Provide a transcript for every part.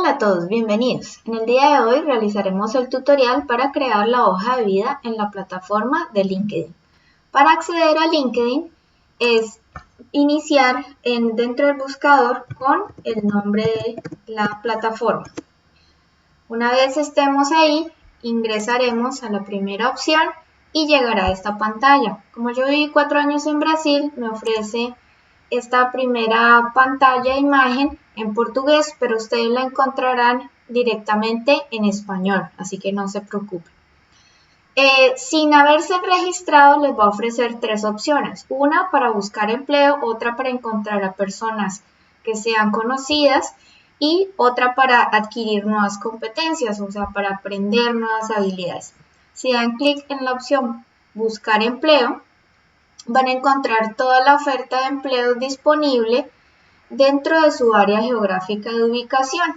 Hola a todos, bienvenidos. En el día de hoy realizaremos el tutorial para crear la hoja de vida en la plataforma de LinkedIn. Para acceder a LinkedIn es iniciar dentro del buscador con el nombre de la plataforma. Una vez estemos ahí, ingresaremos a la primera opción y llegará a esta pantalla. Como yo viví 4 años en Brasil, me ofrece esta primera pantalla de imagen en portugués, pero ustedes la encontrarán directamente en español, así que no se preocupen. Sin haberse registrado les va a ofrecer 3 opciones, una para buscar empleo, otra para encontrar a personas que sean conocidas y otra para adquirir nuevas competencias, o sea, para aprender nuevas habilidades. Si dan clic en la opción buscar empleo, van a encontrar toda la oferta de empleo disponible dentro de su área geográfica de ubicación.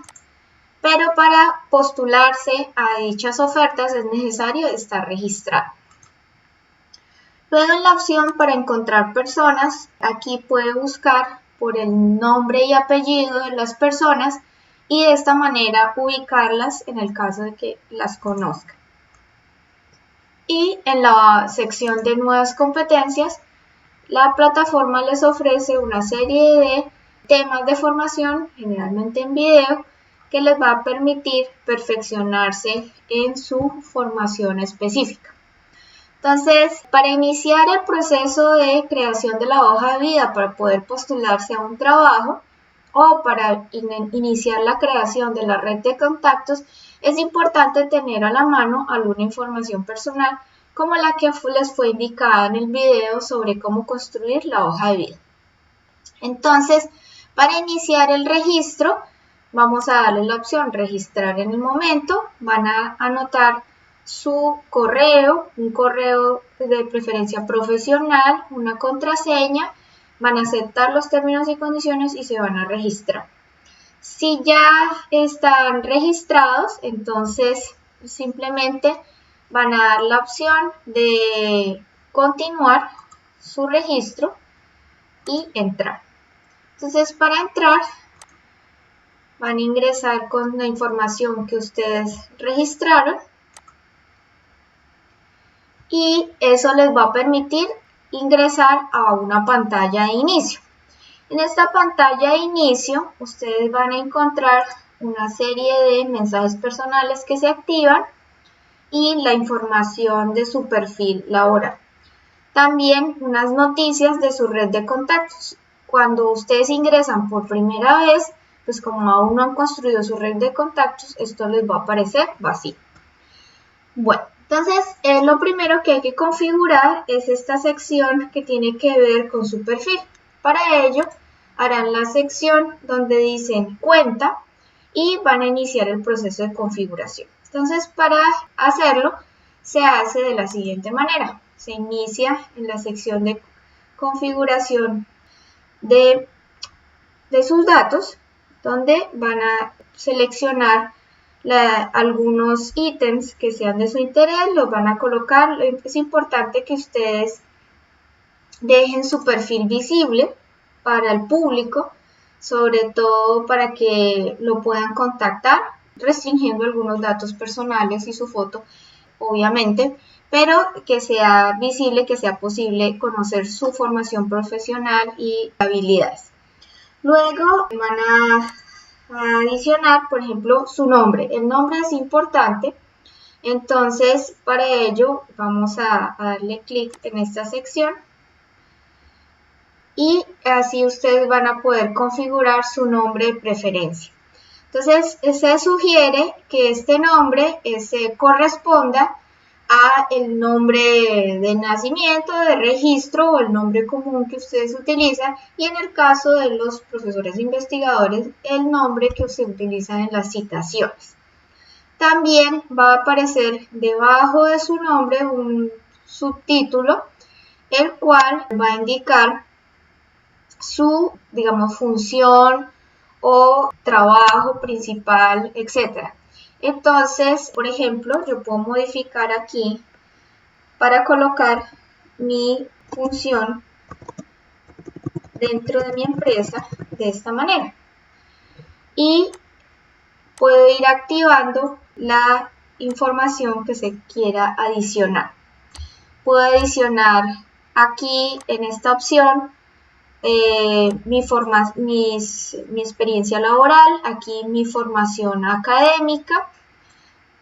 Pero para postularse a dichas ofertas es necesario estar registrado. Luego en la opción para encontrar personas, aquí puede buscar por el nombre y apellido de las personas y de esta manera ubicarlas en el caso de que las conozca. Y en la sección de nuevas competencias, la plataforma les ofrece una serie de temas de formación, generalmente en video, que les va a permitir perfeccionarse en su formación específica. Entonces, para iniciar el proceso de creación de la hoja de vida para poder postularse a un trabajo o para iniciar la creación de la red de contactos, es importante tener a la mano alguna información personal como la que les fue indicada en el video sobre cómo construir la hoja de vida. Entonces, para iniciar el registro, vamos a darle la opción registrar en el momento. Van a anotar su correo, un correo de preferencia profesional, una contraseña, van a aceptar los términos y condiciones y se van a registrar. Si ya están registrados, entonces simplemente van a dar la opción de continuar su registro y entrar. Entonces, para entrar, van a ingresar con la información que ustedes registraron y eso les va a permitir ingresar a una pantalla de inicio. En esta pantalla de inicio, ustedes van a encontrar una serie de mensajes personales que se activan y la información de su perfil laboral. También unas noticias de su red de contactos. Cuando ustedes ingresan por primera vez, pues como aún no han construido su red de contactos, esto les va a aparecer vacío. Bueno, entonces lo primero que hay que configurar es esta sección que tiene que ver con su perfil. Para ello, harán la sección donde dicen cuenta y van a iniciar el proceso de configuración. Entonces, para hacerlo, se hace de la siguiente manera. Se inicia en la sección de configuración de sus datos, donde van a seleccionar algunos ítems que sean de su interés, los van a colocar. Es importante que ustedes dejen su perfil visible para el público, sobre todo para que lo puedan contactar, restringiendo algunos datos personales y su foto, obviamente, pero que sea visible, que sea posible conocer su formación profesional y habilidades. Luego van a adicionar, por ejemplo, su nombre. El nombre es importante, entonces para ello vamos a darle clic en esta sección y así ustedes van a poder configurar su nombre de preferencia. Entonces, se sugiere que este nombre se corresponda a el nombre de nacimiento, de registro o el nombre común que ustedes utilizan, y en el caso de los profesores investigadores, el nombre que se utiliza en las citaciones. También va a aparecer debajo de su nombre un subtítulo, el cual va a indicar su, digamos, función o trabajo principal, etc. Entonces, por ejemplo, yo puedo modificar aquí para colocar mi función dentro de mi empresa de esta manera. Y puedo ir activando la información que se quiera adicionar. Puedo adicionar aquí en esta opción mi experiencia laboral, aquí mi formación académica.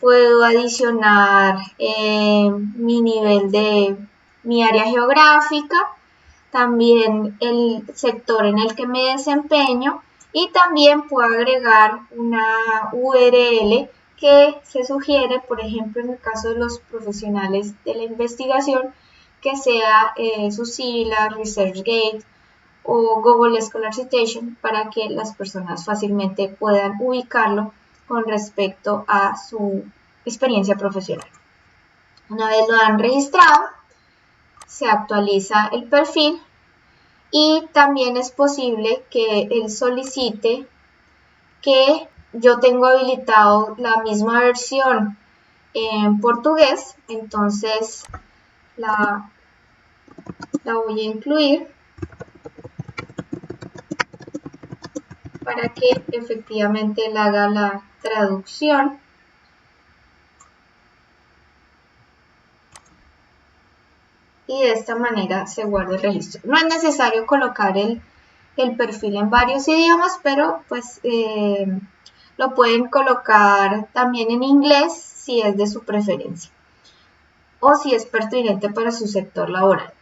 Puedo adicionar mi nivel de mi área geográfica, también el sector en el que me desempeño y también puedo agregar una URL que se sugiere, por ejemplo, en el caso de los profesionales de la investigación, que sea su sigla, ResearchGate o Google Scholar Citation, para que las personas fácilmente puedan ubicarlo con respecto a su experiencia profesional. Una vez lo han registrado, se actualiza el perfil y también es posible que él solicite que yo tengo habilitado la misma versión en portugués, entonces la voy a incluir para que efectivamente él haga la traducción. Y de esta manera se guarda el registro. No es necesario colocar el perfil en varios idiomas, pero pues lo pueden colocar también en inglés si es de su preferencia o si es pertinente para su sector laboral.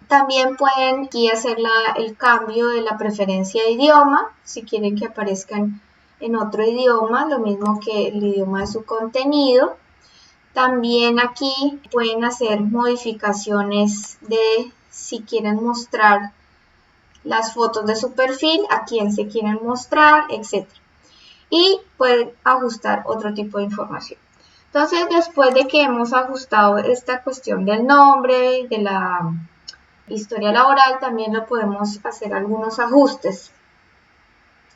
También pueden aquí hacer el cambio de la preferencia de idioma, si quieren que aparezcan en otro idioma, lo mismo que el idioma de su contenido. También aquí pueden hacer modificaciones de si quieren mostrar las fotos de su perfil, a quién se quieren mostrar, etc. Y pueden ajustar otro tipo de información. Entonces, después de que hemos ajustado esta cuestión del nombre, de la historia laboral, también lo podemos hacer algunos ajustes.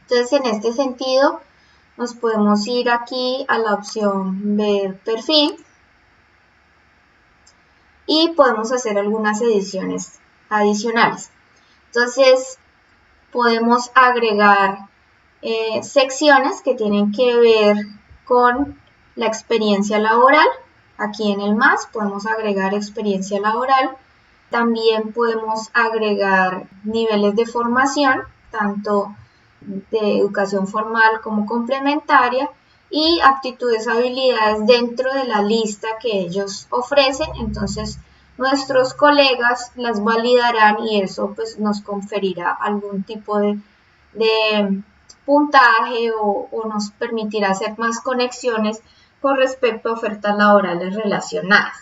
Entonces, en este sentido, nos podemos ir aquí a la opción ver perfil y podemos hacer algunas ediciones adicionales. Entonces, podemos agregar secciones que tienen que ver con la experiencia laboral. Aquí en el más podemos agregar experiencia laboral. También podemos agregar niveles de formación, tanto de educación formal como complementaria, y aptitudes, habilidades dentro de la lista que ellos ofrecen. Entonces nuestros colegas las validarán y eso pues nos conferirá algún tipo de puntaje o nos permitirá hacer más conexiones con respecto a ofertas laborales relacionadas.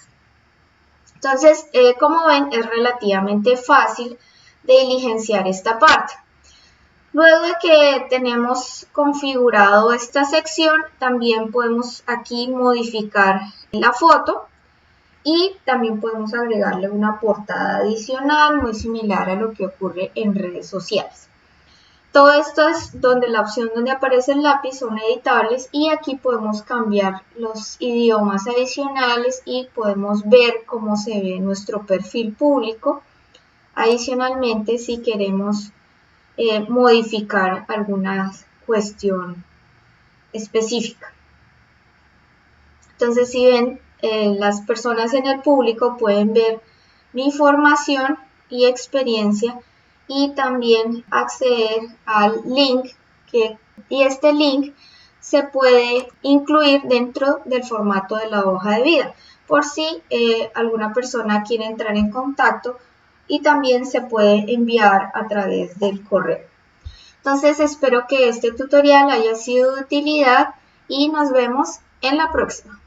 Entonces, como ven, es relativamente fácil de diligenciar esta parte. Luego de que tenemos configurado esta sección, también podemos aquí modificar la foto y también podemos agregarle una portada adicional muy similar a lo que ocurre en redes sociales. Todo esto es donde la opción donde aparece el lápiz son editables y aquí podemos cambiar los idiomas adicionales y podemos ver cómo se ve nuestro perfil público. Adicionalmente, si queremos modificar alguna cuestión específica. Entonces, si ven, las personas en el público pueden ver mi información y experiencia y también acceder al link y este link se puede incluir dentro del formato de la hoja de vida por si alguna persona quiere entrar en contacto y también se puede enviar a través del correo. Entonces espero que este tutorial haya sido de utilidad y nos vemos en la próxima.